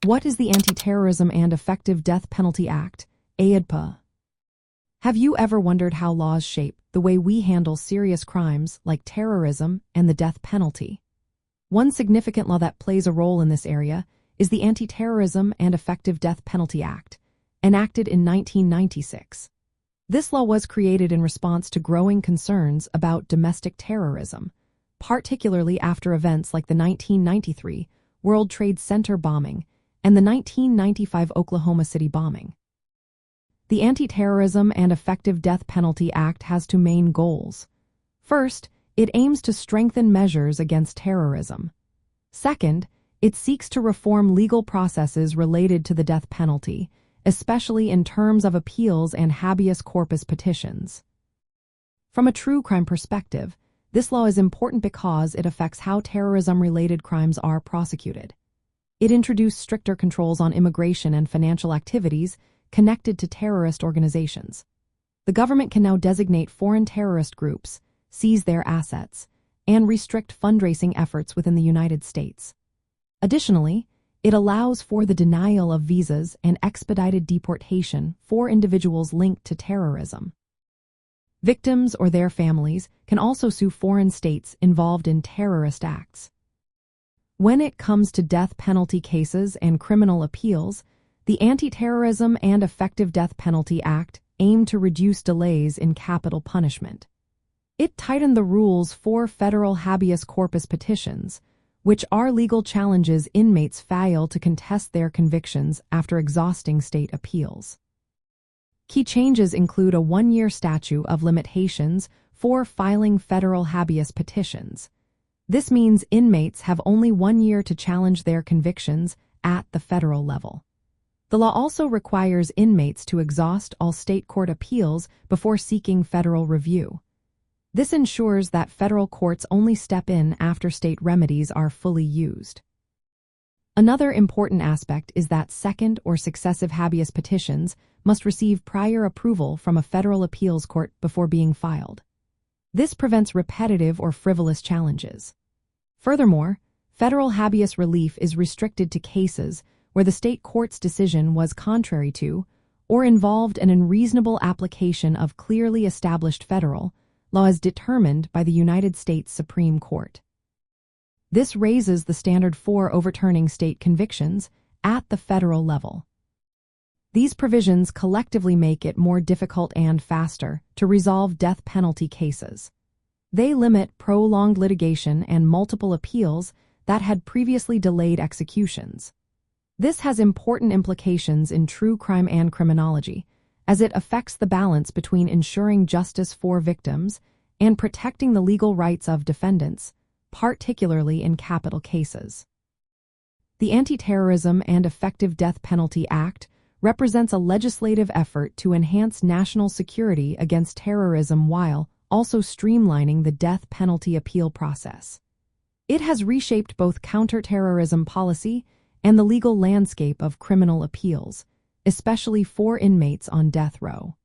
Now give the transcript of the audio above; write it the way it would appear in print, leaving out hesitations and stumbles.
What is the Antiterrorism and Effective Death Penalty Act, AEDPA? Have you ever wondered how laws shape the way we handle serious crimes like terrorism and the death penalty? One significant law that plays a role in this area is the Antiterrorism and Effective Death Penalty Act, enacted in 1996. This law was created in response to growing concerns about domestic terrorism, particularly after events like the 1993 World Trade Center bombing and the 1995 Oklahoma City bombing. The Antiterrorism and Effective Death Penalty Act has two main goals. First, it aims to strengthen measures against terrorism. Second, it seeks to reform legal processes related to the death penalty, especially in terms of appeals and habeas corpus petitions. From a true crime perspective, this law is important because it affects how terrorism-related crimes are prosecuted. It introduced stricter controls on immigration and financial activities connected to terrorist organizations. The government can now designate foreign terrorist groups, seize their assets, and restrict fundraising efforts within the United States. Additionally, it allows for the denial of visas and expedited deportation for individuals linked to terrorism. Victims or their families can also sue foreign states involved in terrorist acts. When it comes to death penalty cases and criminal appeals, the Antiterrorism and Effective Death Penalty Act aimed to reduce delays in capital punishment. It tightened the rules for federal habeas corpus petitions, which are legal challenges inmates file to contest their convictions after exhausting state appeals. Key changes include a one-year statute of limitations for filing federal habeas petitions. This means inmates have only 1 year to challenge their convictions at the federal level. The law also requires inmates to exhaust all state court appeals before seeking federal review. This ensures that federal courts only step in after state remedies are fully used. Another important aspect is that second or successive habeas petitions must receive prior approval from a federal appeals court before being filed. This prevents repetitive or frivolous challenges. Furthermore, federal habeas relief is restricted to cases where the state court's decision was contrary to or involved an unreasonable application of clearly established federal law as determined by the United States Supreme Court. This raises the standard for overturning state convictions at the federal level. These provisions collectively make it more difficult and faster to resolve death penalty cases. They limit prolonged litigation and multiple appeals that had previously delayed executions. This has important implications in true crime and criminology, as it affects the balance between ensuring justice for victims and protecting the legal rights of defendants, particularly in capital cases. The Antiterrorism and Effective Death Penalty Act represents a legislative effort to enhance national security against terrorism while also streamlining the death penalty appeal process. It has reshaped both counterterrorism policy and the legal landscape of criminal appeals, especially for inmates on death row.